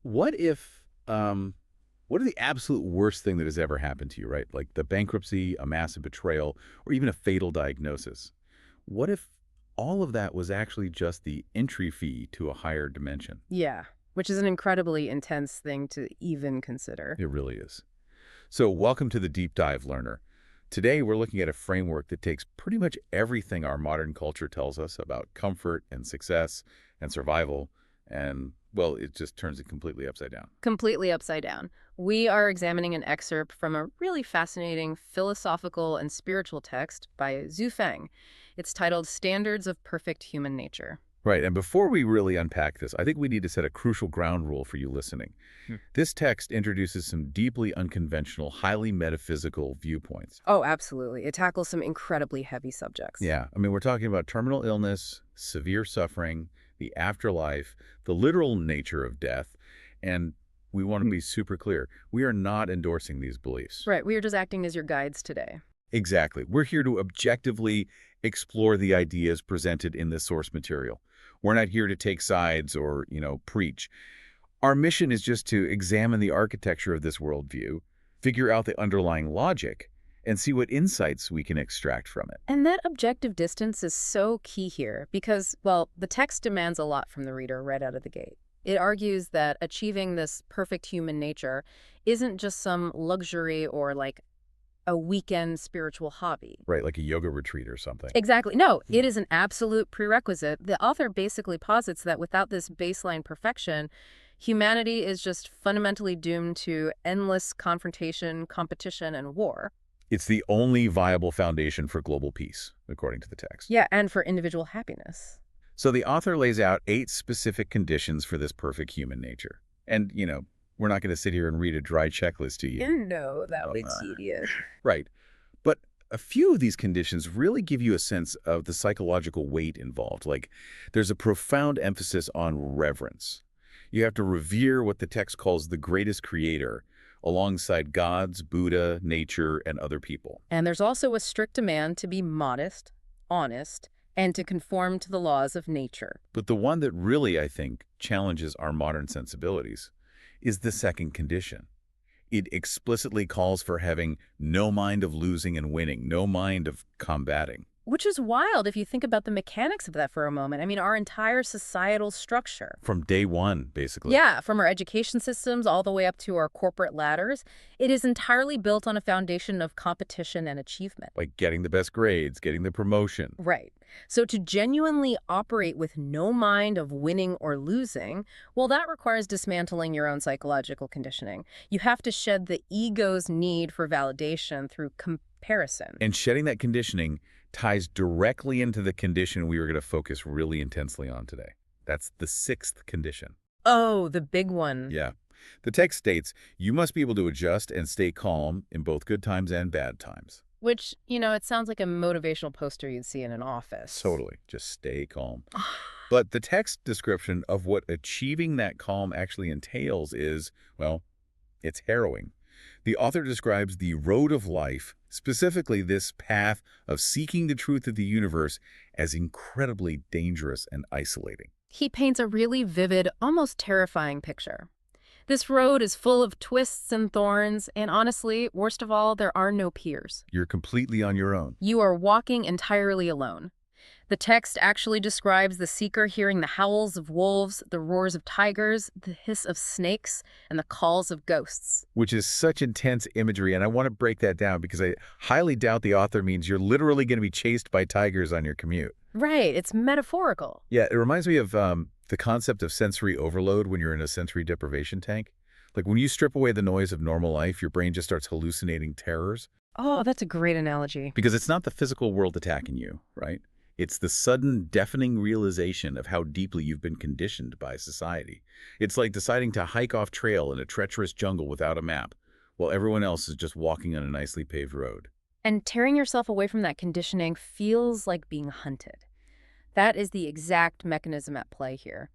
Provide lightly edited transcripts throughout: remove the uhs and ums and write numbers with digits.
what if, what are the absolute worst thing that has ever happened to you, right? Like the bankruptcy, a massive betrayal, or even a fatal diagnosis. What if all of that was actually just the entry fee to a higher dimension? Yeah, which is an incredibly intense thing to even consider. It really is. So welcome to the Deep Dive Learner. Today, we're looking at a framework that takes pretty much everything our modern culture tells us about comfort and success and survival, and, well, it just turns it completely upside down. Completely upside down. We are examining an excerpt from a really fascinating philosophical and spiritual text by Zhu Feng. It's titled Standards of Perfect Human Nature. Right, and before we really unpack this, I think we need to set a crucial ground rule for you listening. This text introduces some deeply unconventional, highly metaphysical viewpoints. Oh, absolutely. It tackles some incredibly heavy subjects. Yeah, I mean, we're talking about terminal illness, severe suffering, the afterlife, the literal nature of death, and we want to be super clear. We are not endorsing these beliefs. Right, we are just acting as your guides today. Exactly. We're here to objectively explore the ideas presented in the source material. We're not here to take sides or, preach. Our mission is just to examine the architecture of this worldview, figure out the underlying logic, and see what insights we can extract from it. And that objective distance is so key here because, well, the text demands a lot from the reader right out of the gate. It argues that achieving this perfect human nature isn't just some luxury or like a weekend spiritual hobby. Right, like a yoga retreat or something. Exactly. No, it is an absolute prerequisite. The author basically posits that without this baseline perfection, humanity is just fundamentally doomed to endless confrontation, competition, and war. It's the only viable foundation for global peace, according to the text. Yeah, and for individual happiness. So the author lays out 8 specific conditions for this perfect human nature. And, we're not going to sit here and read a dry checklist to you. No, that would be tedious. Right. But a few of these conditions really give you a sense of the psychological weight involved. Like, there's a profound emphasis on reverence. You have to revere what the text calls the greatest creator, alongside gods, Buddha, nature, and other people. And there's also a strict demand to be modest, honest, and to conform to the laws of nature. But the one that really, I think, challenges our modern sensibilities is the second condition. It explicitly calls for having no mind of losing and winning, no mind of combating. Which is wild if you think about the mechanics of that for a moment. I mean, our entire societal structure. From day one, basically. Yeah, from our education systems all the way up to our corporate ladders, it is entirely built on a foundation of competition and achievement. Like getting the best grades, getting the promotion. Right. So to genuinely operate with no mind of winning or losing, well, that requires dismantling your own psychological conditioning. You have to shed the ego's need for validation through comparison. And shedding that conditioning ties directly into the condition we were going to focus really intensely on today. That's the 6th condition. Oh, the big one. Yeah. The text states, you must be able to adjust and stay calm in both good times and bad times. Which, it sounds like a motivational poster you'd see in an office. Totally. Just stay calm. But the text description of what achieving that calm actually entails is, well, it's harrowing. The author describes the road of life, specifically this path of seeking the truth of the universe, as incredibly dangerous and isolating. He paints a really vivid, almost terrifying picture. This road is full of twists and thorns, and honestly, worst of all, there are no peers. You're completely on your own. You are walking entirely alone. The text actually describes the seeker hearing the howls of wolves, the roars of tigers, the hiss of snakes, and the calls of ghosts. Which is such intense imagery, and I want to break that down because I highly doubt the author means you're literally going to be chased by tigers on your commute. Right, it's metaphorical. Yeah, it reminds me of the concept of sensory overload when you're in a sensory deprivation tank. Like when you strip away the noise of normal life, your brain just starts hallucinating terrors. Oh, that's a great analogy. Because it's not the physical world attacking you, right? It's the sudden, deafening realization of how deeply you've been conditioned by society. It's like deciding to hike off trail in a treacherous jungle without a map, while everyone else is just walking on a nicely paved road. And tearing yourself away from that conditioning feels like being hunted. That is the exact mechanism at play here.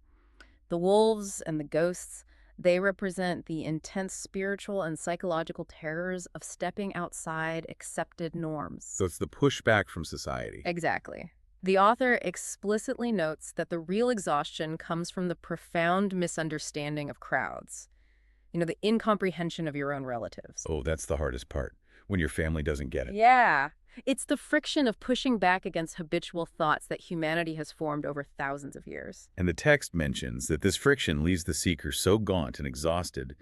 The wolves and the ghosts, they represent the intense spiritual and psychological terrors of stepping outside accepted norms. So it's the pushback from society. Exactly. The author explicitly notes that the real exhaustion comes from the profound misunderstanding of crowds. The incomprehension of your own relatives. Oh, that's the hardest part, when your family doesn't get it. Yeah. It's the friction of pushing back against habitual thoughts that humanity has formed over thousands of years. And the text mentions that this friction leaves the seeker so gaunt and exhausted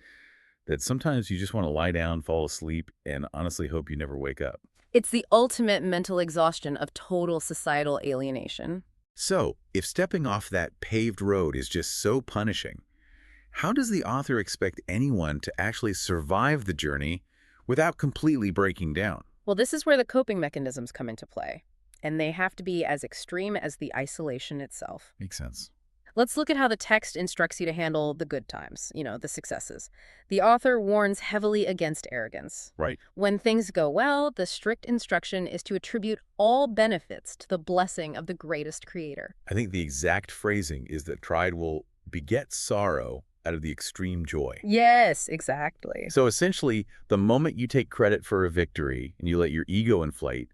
that sometimes you just want to lie down, fall asleep, and honestly hope you never wake up. It's the ultimate mental exhaustion of total societal alienation. So, if stepping off that paved road is just so punishing, how does the author expect anyone to actually survive the journey without completely breaking down? Well, this is where the coping mechanisms come into play, and they have to be as extreme as the isolation itself. Makes sense. Let's look at how the text instructs you to handle the good times, the successes. The author warns heavily against arrogance. Right. When things go well, the strict instruction is to attribute all benefits to the blessing of the greatest creator. I think the exact phrasing is that pride will beget sorrow out of the extreme joy. Yes, exactly. So essentially, the moment you take credit for a victory and you let your ego inflate,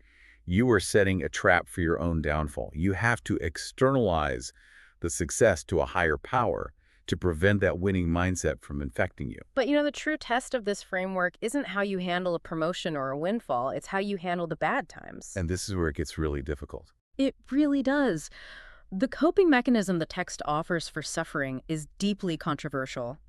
you are setting a trap for your own downfall. You have to externalize the success to a higher power to prevent that winning mindset from infecting you. But the true test of this framework isn't how you handle a promotion or a windfall, it's how you handle the bad times. And this is where it gets really difficult. It really does. The coping mechanism the text offers for suffering is deeply controversial.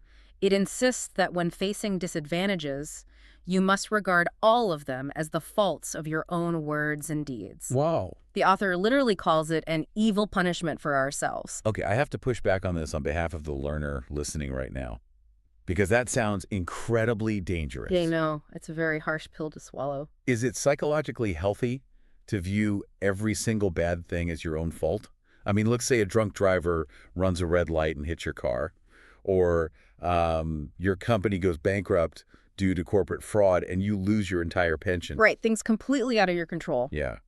It insists that when facing disadvantages, you must regard all of them as the faults of your own words and deeds. Wow. The author literally calls it an evil punishment for ourselves. Okay, I have to push back on this on behalf of the learner listening right now, because that sounds incredibly dangerous. Yeah, I know. It's a very harsh pill to swallow. Is it psychologically healthy to view every single bad thing as your own fault? I mean, let's say a drunk driver runs a red light and hits your car, or your company goes bankrupt due to corporate fraud and you lose your entire pension. Right, things completely out of your control. Yeah.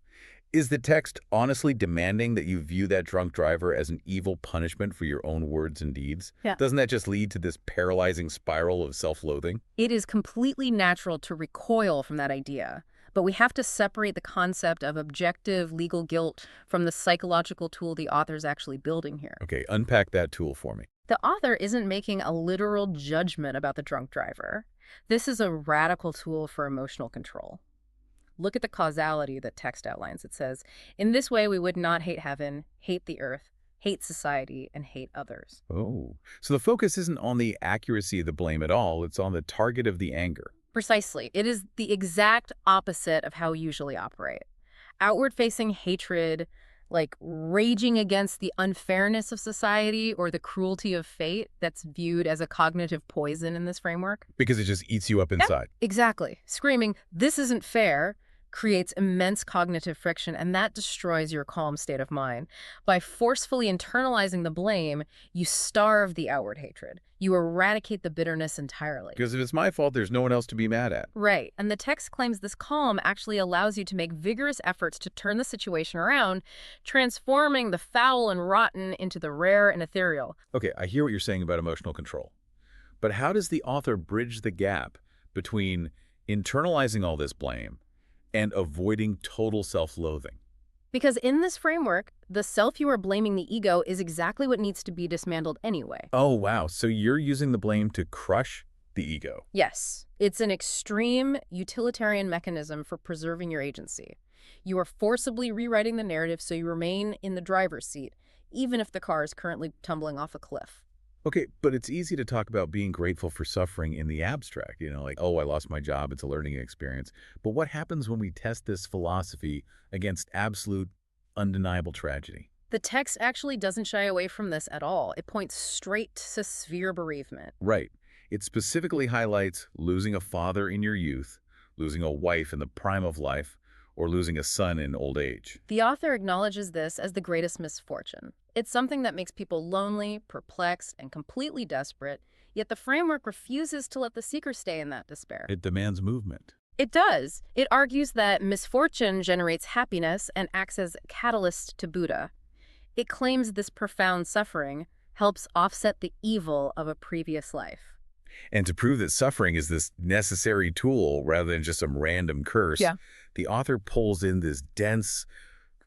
Is the text honestly demanding that you view that drunk driver as an evil punishment for your own words and deeds? Yeah. Doesn't that just lead to this paralyzing spiral of self-loathing? It is completely natural to recoil from that idea. But we have to separate the concept of objective legal guilt from the psychological tool the author's actually building here. Okay, unpack that tool for me. The author isn't making a literal judgment about the drunk driver. This is a radical tool for emotional control. Look at the causality that text outlines. It says, in this way we would not hate heaven, hate the earth, hate society, and hate others. Oh, so the focus isn't on the accuracy of the blame at all. It's on the target of the anger. Precisely. It is the exact opposite of how we usually operate. Outward-facing hatred, like raging against the unfairness of society or the cruelty of fate, that's viewed as a cognitive poison in this framework. Because it just eats you up inside. Exactly. Screaming, "This isn't fair," creates immense cognitive friction, and that destroys your calm state of mind. By forcefully internalizing the blame, you starve the outward hatred. You eradicate the bitterness entirely. Because if it's my fault, there's no one else to be mad at. Right, and the text claims this calm actually allows you to make vigorous efforts to turn the situation around, transforming the foul and rotten into the rare and ethereal. Okay, I hear what you're saying about emotional control. But how does the author bridge the gap between internalizing all this blame and avoiding total self-loathing? Because in this framework, the self you are blaming the ego is exactly what needs to be dismantled anyway. Oh, wow. So you're using the blame to crush the ego. Yes, it's an extreme utilitarian mechanism for preserving your agency. You are forcibly rewriting the narrative so you remain in the driver's seat, even if the car is currently tumbling off a cliff. Okay, but it's easy to talk about being grateful for suffering in the abstract, like, oh, I lost my job, it's a learning experience. But what happens when we test this philosophy against absolute, undeniable tragedy? The text actually doesn't shy away from this at all. It points straight to severe bereavement. Right. It specifically highlights losing a father in your youth, losing a wife in the prime of life, or losing a son in old age. The author acknowledges this as the greatest misfortune. It's something that makes people lonely, perplexed, and completely desperate, yet the framework refuses to let the seeker stay in that despair. It demands movement. It does. It argues that misfortune generates happiness and acts as a catalyst to Buddha. It claims this profound suffering helps offset the evil of a previous life. And to prove that suffering is this necessary tool rather than just some random curse, the author pulls in this dense,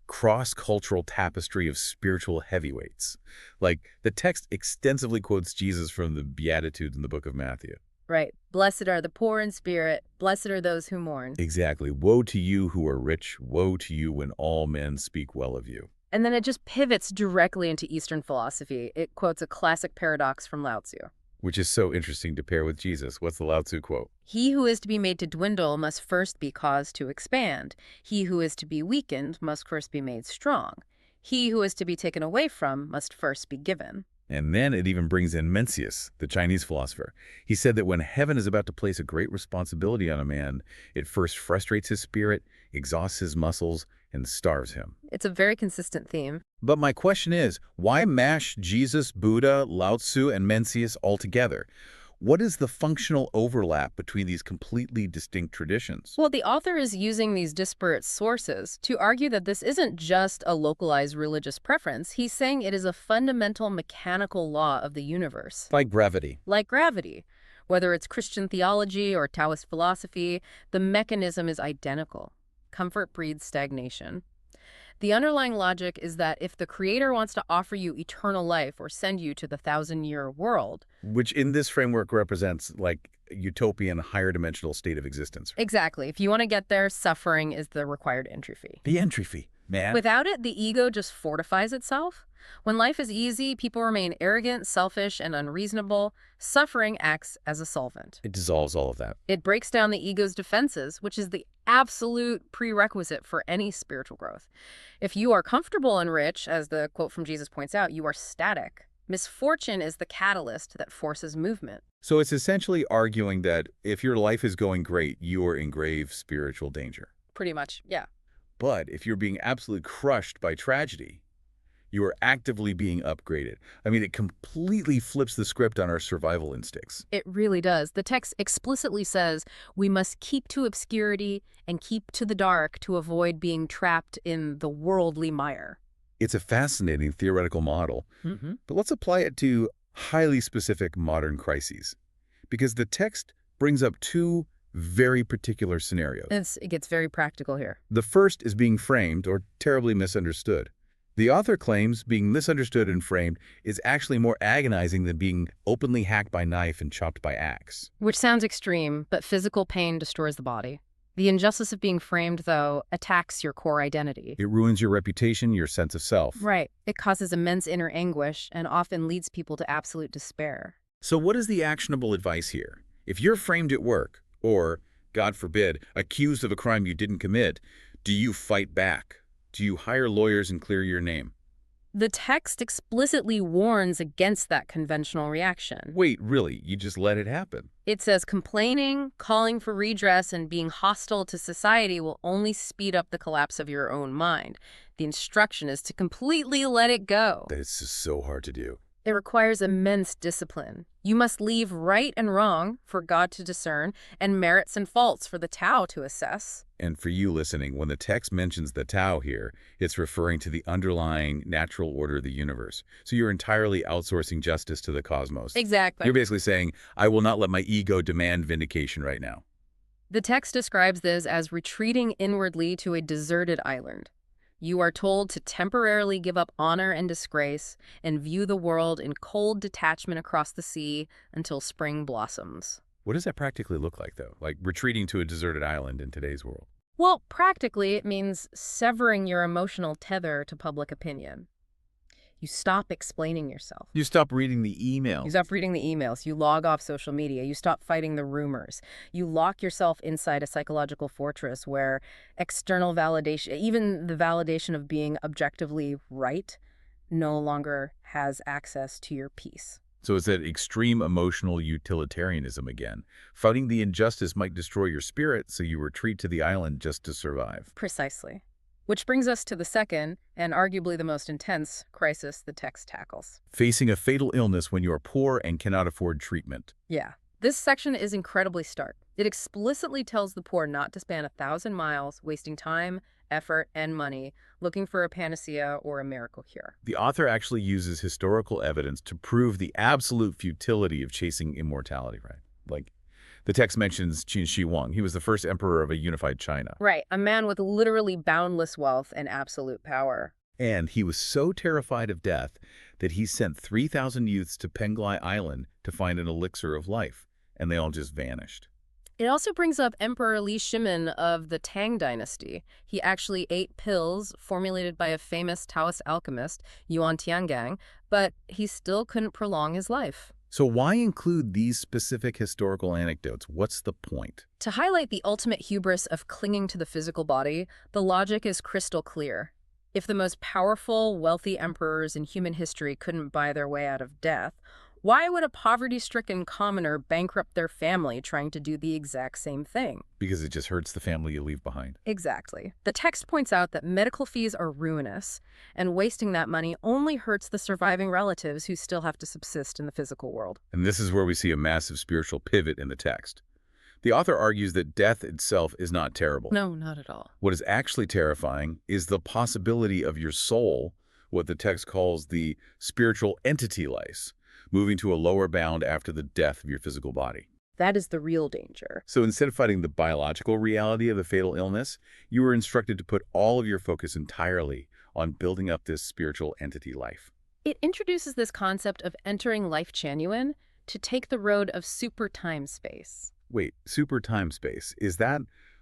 cross-cultural tapestry of spiritual heavyweights. Like, the text extensively quotes Jesus from the Beatitudes in the book of Matthew. Right. Blessed are the poor in spirit. Blessed are those who mourn. Exactly. Woe to you who are rich. Woe to you when all men speak well of you. And then it just pivots directly into Eastern philosophy. It quotes a classic paradox from Lao Tzu. Which is so interesting to pair with Jesus. What's the Lao Tzu quote? He who is to be made to dwindle must first be caused to expand. He who is to be weakened must first be made strong. He who is to be taken away from must first be given. And then it even brings in Mencius, the Chinese philosopher. He said that when heaven is about to place a great responsibility on a man, it first frustrates his spirit, exhausts his muscles, and starves him. It's a very consistent theme. But my question is, why mash Jesus, Buddha, Lao Tzu, and Mencius all together? What is the functional overlap between these completely distinct traditions? Well, the author is using these disparate sources to argue that this isn't just a localized religious preference. He's saying it is a fundamental mechanical law of the universe. Like gravity. Like gravity. Whether it's Christian theology or Taoist philosophy, the mechanism is identical. Comfort breeds stagnation. The underlying logic is that if the Creator wants to offer you eternal life or send you to the 1,000-year world— Which in this framework represents like a utopian, higher dimensional state of existence. Exactly. If you want to get there, suffering is the required entry fee. The entry fee, man. Without it, the ego just fortifies itself. When life is easy, people remain arrogant, selfish, and unreasonable. Suffering acts as a solvent. It dissolves all of that. It breaks down the ego's defenses, which is the absolute prerequisite for any spiritual growth. If you are comfortable and rich, as the quote from Jesus points out, you are static. Misfortune is the catalyst that forces movement. So it's essentially arguing that if your life is going great, you are in grave spiritual danger. Pretty much, yeah. But if you're being absolutely crushed by tragedy, you are actively being upgraded. I mean, it completely flips the script on our survival instincts. It really does. The text explicitly says we must keep to obscurity and keep to the dark to avoid being trapped in the worldly mire. It's a fascinating theoretical model, but let's apply it to highly specific modern crises. Because the text brings up two very particular scenarios. It gets very practical here. The first is being framed or terribly misunderstood. The author claims being misunderstood and framed is actually more agonizing than being openly hacked by knife and chopped by axe. Which sounds extreme, but physical pain destroys the body. The injustice of being framed, though, attacks your core identity. It ruins your reputation, your sense of self. Right. It causes immense inner anguish and often leads people to absolute despair. So what is the actionable advice here? If you're framed at work, or, God forbid, accused of a crime you didn't commit, do you fight back? Do you hire lawyers and clear your name? The text explicitly warns against that conventional reaction. Wait, really? You just let it happen? It says complaining, calling for redress, and being hostile to society will only speed up the collapse of your own mind. The instruction is to completely let it go. That is just so hard to do. It requires immense discipline. You must leave right and wrong for God to discern and merits and faults for the Tao to assess. And for you listening, when the text mentions the Tao here, it's referring to the underlying natural order of the universe. So you're entirely outsourcing justice to the cosmos. Exactly. You're basically saying, I will not let my ego demand vindication right now. The text describes this as retreating inwardly to a deserted island. You are told to temporarily give up honor and disgrace and view the world in cold detachment across the sea until spring blossoms. What does that practically look like, though? Like retreating to a deserted island in today's world? Well, practically, it means severing your emotional tether to public opinion. You stop explaining yourself. You stop reading the emails. You stop reading the emails. You log off social media. You stop fighting the rumors. You lock yourself inside a psychological fortress where external validation, even the validation of being objectively right, no longer has access to your peace. So it's that extreme emotional utilitarianism again. Fighting the injustice might destroy your spirit, so you retreat to the island just to survive. Precisely. Which brings us to the second, and arguably the most intense, crisis the text tackles. Facing a fatal illness when you are poor and cannot afford treatment. Yeah. This section is incredibly stark. It explicitly tells the poor not to span 1,000 miles, wasting time, effort, and money looking for a panacea or a miracle cure. The author actually uses historical evidence to prove the absolute futility of chasing immortality, right? Like, The text mentions Qin Shi Huang. He was the first emperor of a unified China. Right, a man with literally boundless wealth and absolute power. And he was so terrified of death that he sent 3,000 youths to Penglai Island to find an elixir of life, and they all just vanished. It also brings up Emperor Li Shimin of the Tang dynasty. He actually ate pills formulated by a famous Taoist alchemist, Yuan Tiangang, but he still couldn't prolong his life. So why include these specific historical anecdotes? What's the point? To highlight the ultimate hubris of clinging to the physical body, the logic is crystal clear. If the most powerful, wealthy emperors in human history couldn't buy their way out of death, why would a poverty-stricken commoner bankrupt their family trying to do the exact same thing? Because it just hurts the family you leave behind. Exactly. The text points out that medical fees are ruinous, and wasting that money only hurts the surviving relatives who still have to subsist in the physical world. And this is where we see a massive spiritual pivot in the text. The author argues that death itself is not terrible. No, not at all. What is actually terrifying is the possibility of your soul, what the text calls the spiritual entity lice, moving to a lower bound after the death of your physical body. That is the real danger. So instead of fighting the biological reality of the fatal illness, you were instructed to put all of your focus entirely on building up this spiritual entity life. It introduces this concept of entering Lifechanyuan to take the road of super time space. Wait, super time space, is that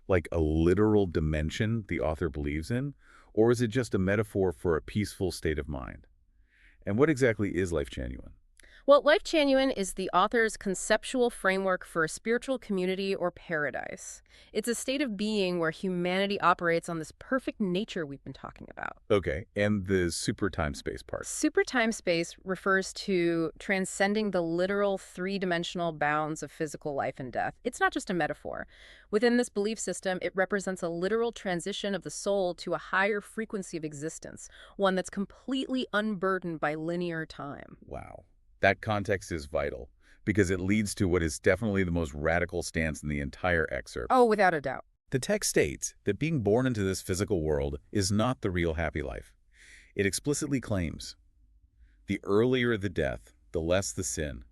like a literal dimension the author believes in? Or is it just a metaphor for a peaceful state of mind? And what exactly is Lifechanyuan? Well, Lifechanyuan is the author's conceptual framework for a spiritual community or paradise. It's a state of being where humanity operates on this perfect nature we've been talking about. Okay, and the super time space part. Super time space refers to transcending the literal three-dimensional bounds of physical life and death. It's not just a metaphor. Within this belief system, it represents a literal transition of the soul to a higher frequency of existence, one that's completely unburdened by linear time. Wow. That context is vital, because it leads to what is definitely the most radical stance in the entire excerpt. Oh, without a doubt. The text states that being born into this physical world is not the real happy life. It explicitly claims, the earlier the death, the less the sin,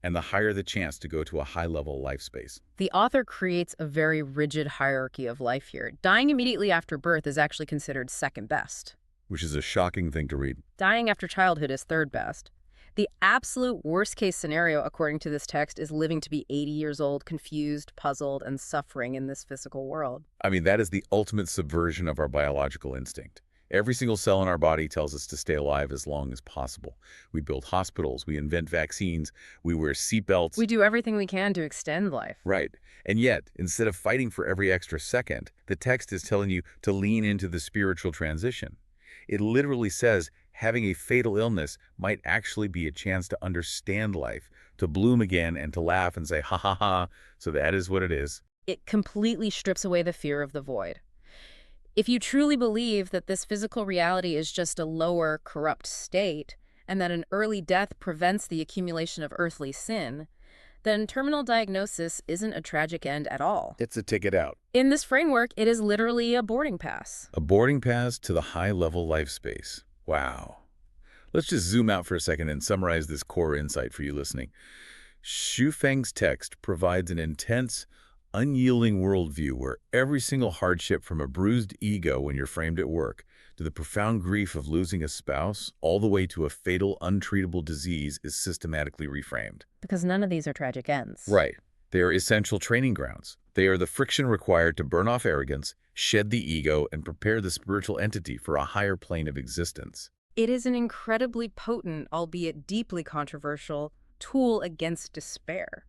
and the higher the chance to go to a high-level life space. The author creates a very rigid hierarchy of life here. Dying immediately after birth is actually considered second best. Which is a shocking thing to read. Dying after childhood is third best. The absolute worst-case scenario, according to this text, is living to be 80 years old, confused, puzzled, and suffering in this physical world. I mean, that is the ultimate subversion of our biological instinct. Every single cell in our body tells us to stay alive as long as possible. We build hospitals, we invent vaccines, we wear seatbelts. We do everything we can to extend life. Right. And yet, instead of fighting for every extra second, the text is telling you to lean into the spiritual transition. It literally says having a fatal illness might actually be a chance to understand life, to bloom again and to laugh and say, ha ha ha, so that is what it is. It completely strips away the fear of the void. If you truly believe that this physical reality is just a lower, corrupt state, and that an early death prevents the accumulation of earthly sin, then terminal diagnosis isn't a tragic end at all. It's a ticket out. In this framework, it is literally a boarding pass. A boarding pass to the high-level life space. Wow. Let's just zoom out for a second and summarize this core insight for you listening. Xu Feng's text provides an intense, unyielding worldview where every single hardship, from a bruised ego when you're framed at work, to the profound grief of losing a spouse, all the way to a fatal, untreatable disease, is systematically reframed. Because none of these are tragic ends. Right. They are essential training grounds. They are the friction required to burn off arrogance, shed the ego, and prepare the spiritual entity for a higher plane of existence. It is an incredibly potent, albeit deeply controversial, tool against despair.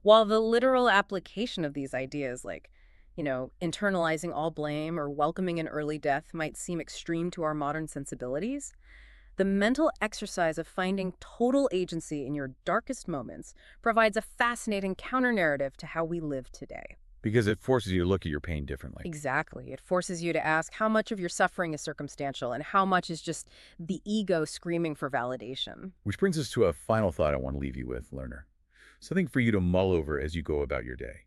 While the literal application of these ideas, like, internalizing all blame or welcoming an early death, might seem extreme to our modern sensibilities, the mental exercise of finding total agency in your darkest moments provides a fascinating counter-narrative to how we live today. Because it forces you to look at your pain differently. Exactly. It forces you to ask how much of your suffering is circumstantial and how much is just the ego screaming for validation. Which brings us to a final thought I want to leave you with, learner. Something for you to mull over as you go about your day.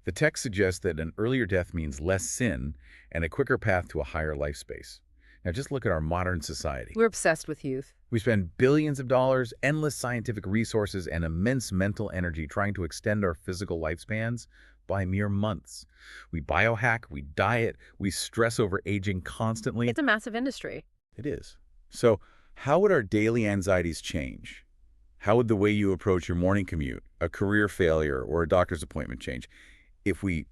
The text suggests that an earlier death means less sin and a quicker path to a higher life space. Now just look at our modern society. We're obsessed with youth. We spend billions of dollars, endless scientific resources, and immense mental energy trying to extend our physical lifespans by mere months. We biohack, we diet, we stress over aging constantly. It's a massive industry. It is. So how would our daily anxieties change? How would the way you approach your morning commute, a career failure, or a doctor's appointment change if we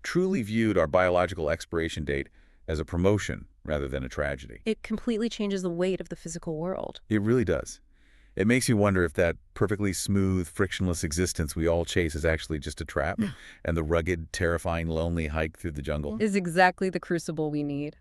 truly viewed our biological expiration date as a promotion rather than a tragedy? It completely changes the weight of the physical world. It really does. It makes you wonder if that perfectly smooth, frictionless existence we all chase is actually just a trap, and the rugged, terrifying, lonely hike through the jungle Is exactly the crucible we need.